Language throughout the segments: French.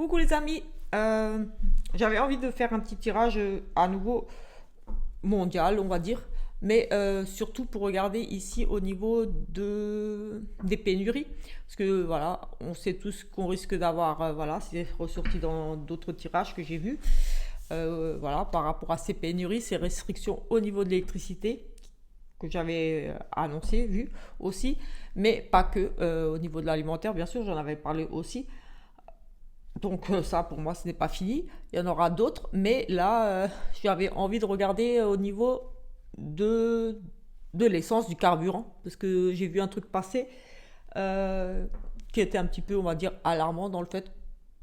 Coucou les amis. J'avais envie de faire un petit tirage à nouveau mondial, on va dire, mais surtout pour regarder ici au niveau des pénuries, parce que voilà, on sait tous qu'on risque d'avoir, voilà, c'est ressorti dans d'autres tirages que j'ai vus, voilà, par rapport à ces pénuries, ces restrictions au niveau de l'électricité que j'avais annoncé, vu aussi, mais pas que au niveau de l'alimentaire, bien sûr, j'en avais parlé aussi. Donc ça, pour moi, ce n'est pas fini. Il y en aura d'autres. Mais là, j'avais envie de regarder au niveau de, de l'essence, du carburant. Parce que j'ai vu un truc passer euh, qui était un petit peu, on va dire, alarmant dans le fait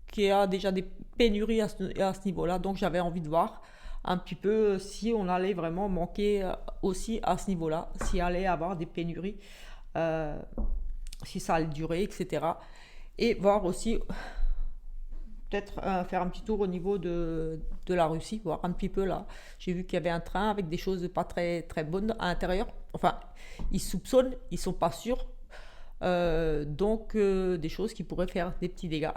qu'il y a déjà des pénuries à ce niveau-là. Donc j'avais envie de voir un petit peu si on allait vraiment manquer aussi à ce niveau-là. S'il allait y avoir des pénuries, euh, si ça allait durer, etc. Et voir aussi peut-être faire un petit tour au niveau de la Russie, voir un petit peu là. J'ai vu qu'il y avait un train avec des choses pas très, très bonnes à l'intérieur. Enfin, ils soupçonnent, ils sont pas sûrs. Donc, des choses qui pourraient faire des petits dégâts.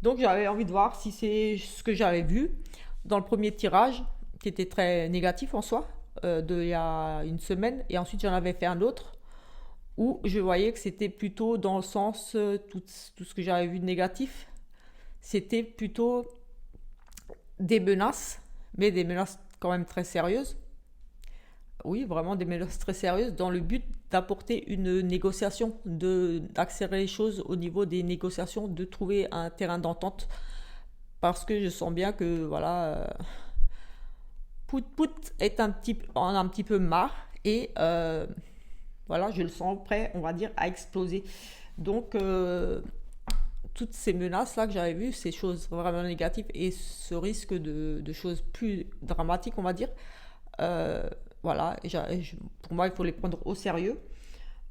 Donc, j'avais envie de voir si c'est ce que j'avais vu dans le premier tirage, qui était très négatif en soi, il y a une semaine. Et ensuite, j'en avais fait un autre où je voyais que c'était plutôt dans le sens, tout ce que j'avais vu de négatif, c'était plutôt des menaces, mais des menaces quand même très sérieuses. Oui, vraiment des menaces très sérieuses dans le but d'apporter une négociation, d'accélérer les choses au niveau des négociations, de trouver un terrain d'entente. Parce que je sens bien que voilà, Pout Pout est en a un petit peu marre et voilà, je le sens prêt, on va dire, à exploser. Donc, toutes ces menaces-là que j'avais vues, ces choses vraiment négatives et ce risque de choses plus dramatiques, on va dire, euh, voilà, pour moi, il faut les prendre au sérieux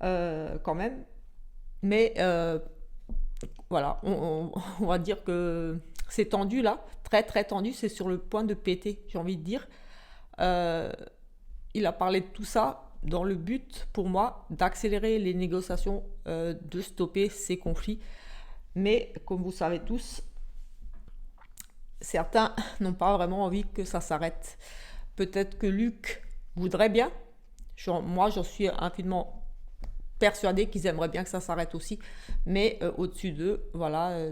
quand même. Mais voilà, on va dire que c'est tendu là, très très tendu, c'est sur le point de péter, j'ai envie de dire. Euh, il a parlé de tout ça dans le but, pour moi, d'accélérer les négociations, de stopper ces conflits. Mais comme vous savez tous, certains n'ont pas vraiment envie que ça s'arrête. Peut-être que Luc voudrait bien. Moi, j'en suis infiniment persuadée qu'ils aimeraient bien que ça s'arrête aussi. Mais au-dessus d'eux, voilà,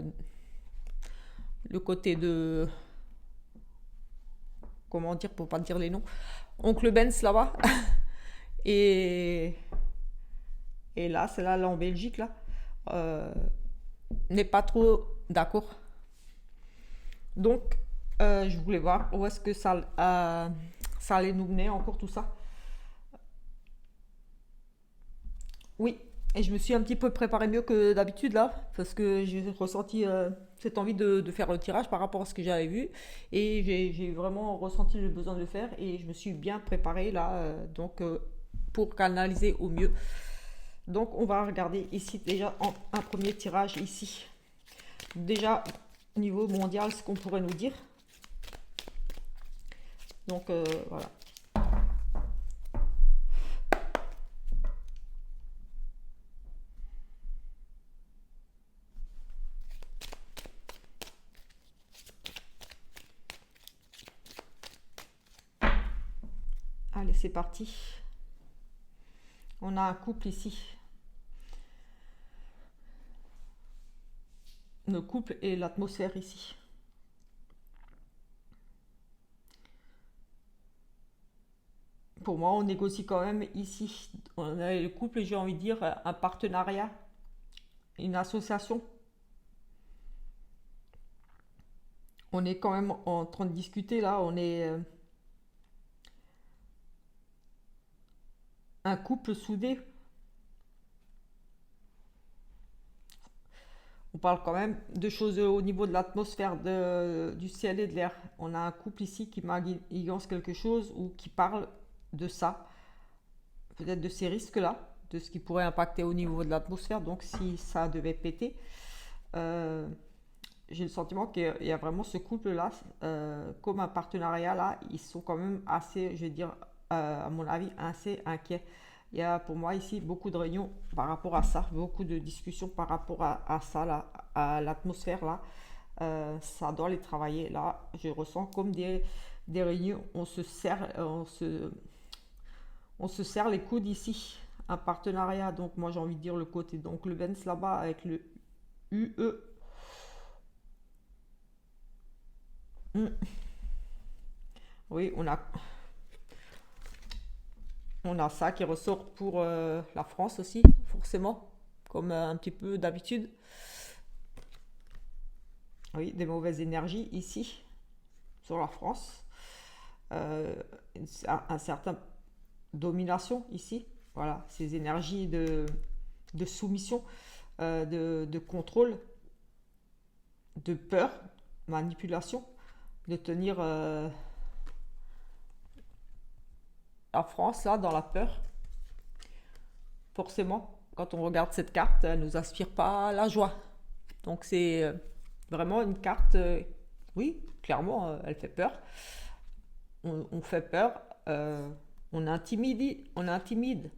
le côté de... Comment dire pour pas dire les noms. Oncle Benz là-bas. et, et là, c'est là en Belgique, là. euh, n'est pas trop d'accord. Donc, je voulais voir où est-ce que ça allait nous mener encore tout ça. Oui, et je me suis un petit peu préparé mieux que d'habitude là, parce que j'ai ressenti cette envie de faire le tirage par rapport à ce que j'avais vu, et j'ai vraiment ressenti le besoin de le faire, et je me suis bien préparée là, donc pour canaliser au mieux. Donc on va regarder ici déjà un premier tirage ici. Déjà au niveau mondial, ce qu'on pourrait nous dire. Donc voilà. Allez, c'est parti. On a un couple ici. Le couple et l'atmosphère ici. Pour moi, on négocie quand même ici. On a le couple, j'ai envie de dire, un partenariat, une association. On est quand même en train de discuter là. On est un couple soudé. On parle quand même de choses au niveau de l'atmosphère, du ciel et de l'air. On a un couple ici qui m'agance quelque chose ou qui parle de ça, peut-être de ces risques-là, de ce qui pourrait impacter au niveau de l'atmosphère. Donc si ça devait péter, euh, j'ai le sentiment qu'il y a vraiment ce couple-là, comme un partenariat là, ils sont quand même assez, je vais dire, à mon avis, assez inquiets. Il y a pour moi ici beaucoup de réunions par rapport à ça, beaucoup de discussions par rapport à ça, là, à l'atmosphère là. Ça doit les travailler. Là, je ressens comme des réunions. On se serre les coudes ici. Un partenariat. Donc, moi, j'ai envie de dire le côté. Donc, le Benz là-bas avec le UE. Hmm. Oui, on a ça qui ressort pour la France aussi, forcément, comme un petit peu d'habitude. Oui, des mauvaises énergies ici, sur la France. Euh, un certain domination ici. Voilà, ces énergies de soumission, de contrôle, de peur, manipulation, de tenir la France là dans la peur. Forcément, quand on regarde cette carte, elle nous inspire pas la joie. Donc c'est vraiment une carte, oui, clairement, elle fait peur. On fait peur, on intimide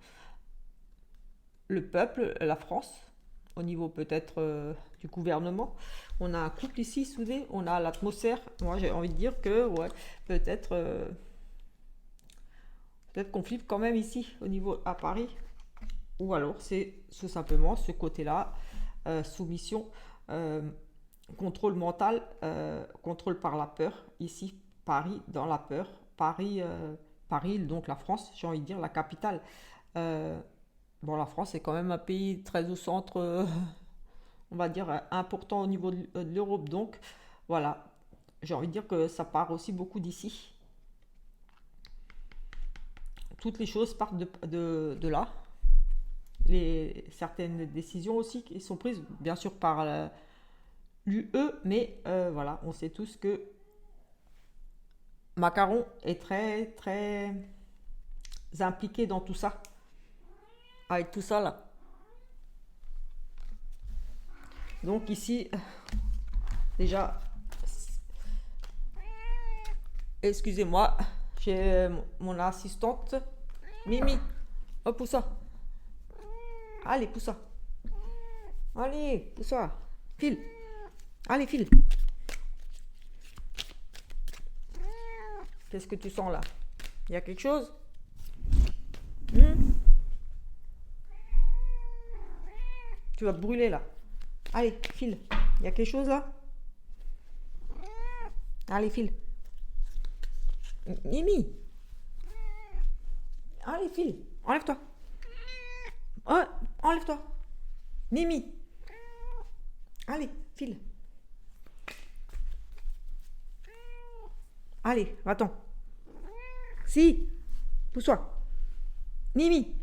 le peuple, la France, au niveau peut-être du gouvernement. On a un couple ici soudé, on a l'atmosphère. Moi, j'ai envie de dire que, ouais, peut-être peut-être qu'on flippe quand même ici, au niveau à Paris. Ou alors, c'est tout simplement ce côté-là, soumission, euh, contrôle mental, contrôle par la peur. Ici, Paris, dans la peur. Paris, donc la France, j'ai envie de dire, la capitale. Euh, bon, la France est quand même un pays très au centre, on va dire, important au niveau de l'Europe. Donc, voilà, j'ai envie de dire que ça part aussi beaucoup d'ici. Toutes les choses partent de là. Certaines décisions aussi qui sont prises, bien sûr, par l'UE, mais voilà, on sait tous que Macron est très, très impliqué dans tout ça, avec tout ça là. Donc ici, déjà, excusez-moi, j'ai mon assistante, Mimi. Oh, pousse ça. Allez, pousse ça. Allez, pousse ça. File. Allez, file. Qu'est-ce que tu sens là? Il y a quelque chose? Hmm. Tu vas te brûler là. Allez, file. Il y a quelque chose là? Allez, file. Mimi. Allez, file. Enlève-toi. Oh, enlève-toi. Mimi. Allez, file. Allez, va-t'en. Si. Pousse-toi. Mimi.